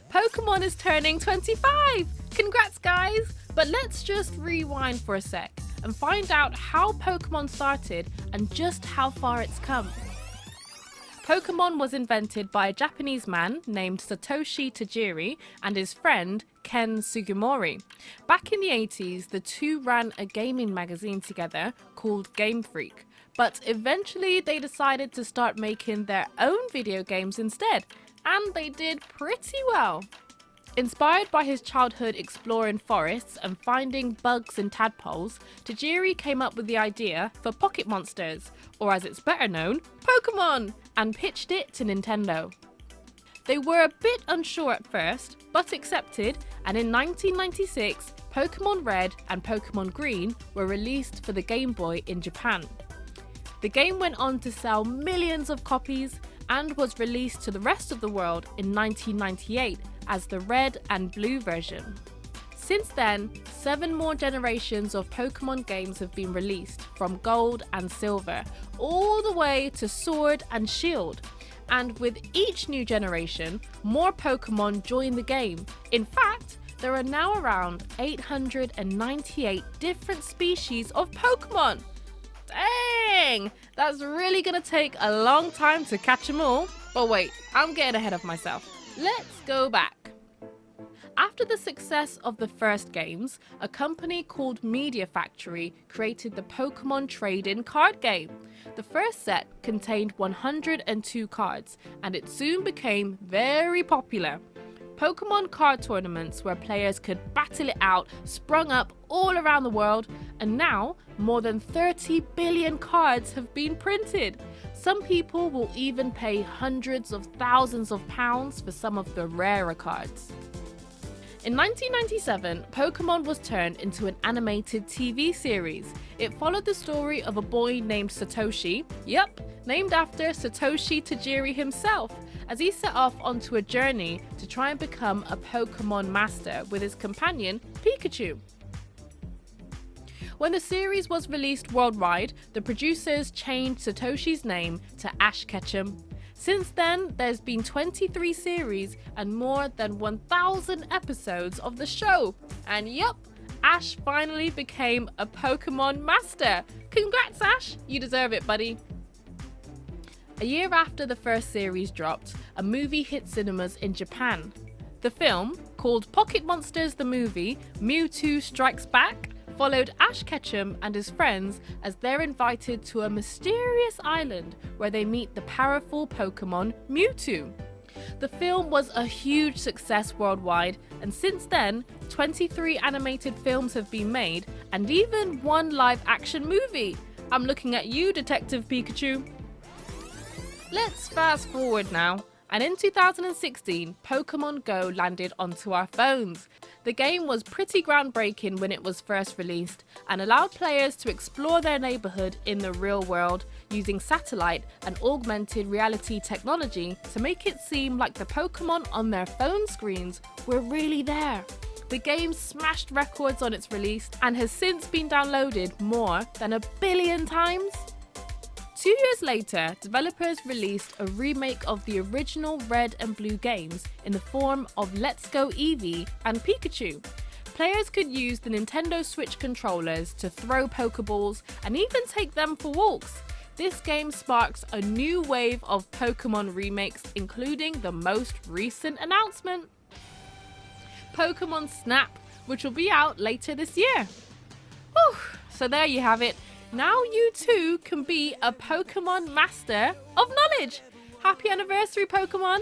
Pokémon is turning 25! Congrats guys! But let's just rewind for a sec and find out how Pokémon started and just how far it's come. Pokémon was invented by a Japanese man named Satoshi Tajiri and his friend Ken Sugimori. Back in the 80s, the two ran a gaming magazine together called Game Freak, but eventually they decided to start making their own video games instead, and they did pretty well. Inspired by his childhood exploring forests and finding bugs and tadpoles, Tajiri came up with the idea for Pocket Monsters, or as it's better known, Pokémon, and pitched it to Nintendo. They were a bit unsure at first, but accepted, and in 1996, Pokémon Red and Pokémon Green were released for the Game Boy in Japan. The game went on to sell millions of copies and was released to the rest of the world in 1998 as the red and blue version. Since then, 7 more generations of Pokémon games have been released, from Gold and Silver, all the way to Sword and Shield. And with each new generation, more Pokémon join the game. In fact, there are now around 898 different species of Pokémon. Dang! That's really gonna take a long time to catch them all. But wait, I'm getting ahead of myself. Let's go back. After the success of the first games, a company called Media Factory created the Pokémon Trade-in card game. The first set contained 102 cards, and it soon became very popular. Pokémon card tournaments where players could battle it out sprung up all around the world, and now more than 30 billion cards have been printed. Some people will even pay hundreds of thousands of pounds for some of the rarer cards. In 1997, Pokémon was turned into an animated TV series. It followed the story of a boy named Satoshi, named after Satoshi Tajiri himself, as he set off onto a journey to try and become a Pokémon Master with his companion, Pikachu. When the series was released worldwide, the producers changed Satoshi's name to Ash Ketchum. Since then, there's been 23 series and more than 1,000 episodes of the show. And Ash finally became a Pokémon Master. Congrats, Ash! You deserve it, buddy. A year after the first series dropped, a movie hit cinemas in Japan. The film, called Pocket Monsters the Movie, Mewtwo Strikes Back, followed Ash Ketchum and his friends as they're invited to a mysterious island where they meet the powerful Pokémon Mewtwo. The film was a huge success worldwide, and since then, 23 animated films have been made and even 1 live-action movie. I'm looking at you, Detective Pikachu. Let's fast forward now, and in 2016, Pokémon Go landed onto our phones. The game was pretty groundbreaking when it was first released and allowed players to explore their neighborhood in the real world using satellite and augmented reality technology to make it seem like the Pokémon on their phone screens were really there. The game smashed records on its release and has since been downloaded more than 1 billion times. 2 years later, developers released a remake of the original Red and Blue games in the form of Let's Go Eevee and Pikachu. Players could use the Nintendo Switch controllers to throw Pokeballs and even take them for walks. This game sparks a new wave of Pokemon remakes, including the most recent announcement, Pokemon Snap, which will be out later this year. Whew, so there you have it. Now you too can be a Pokemon Master of Knowledge. Happy anniversary, Pokemon!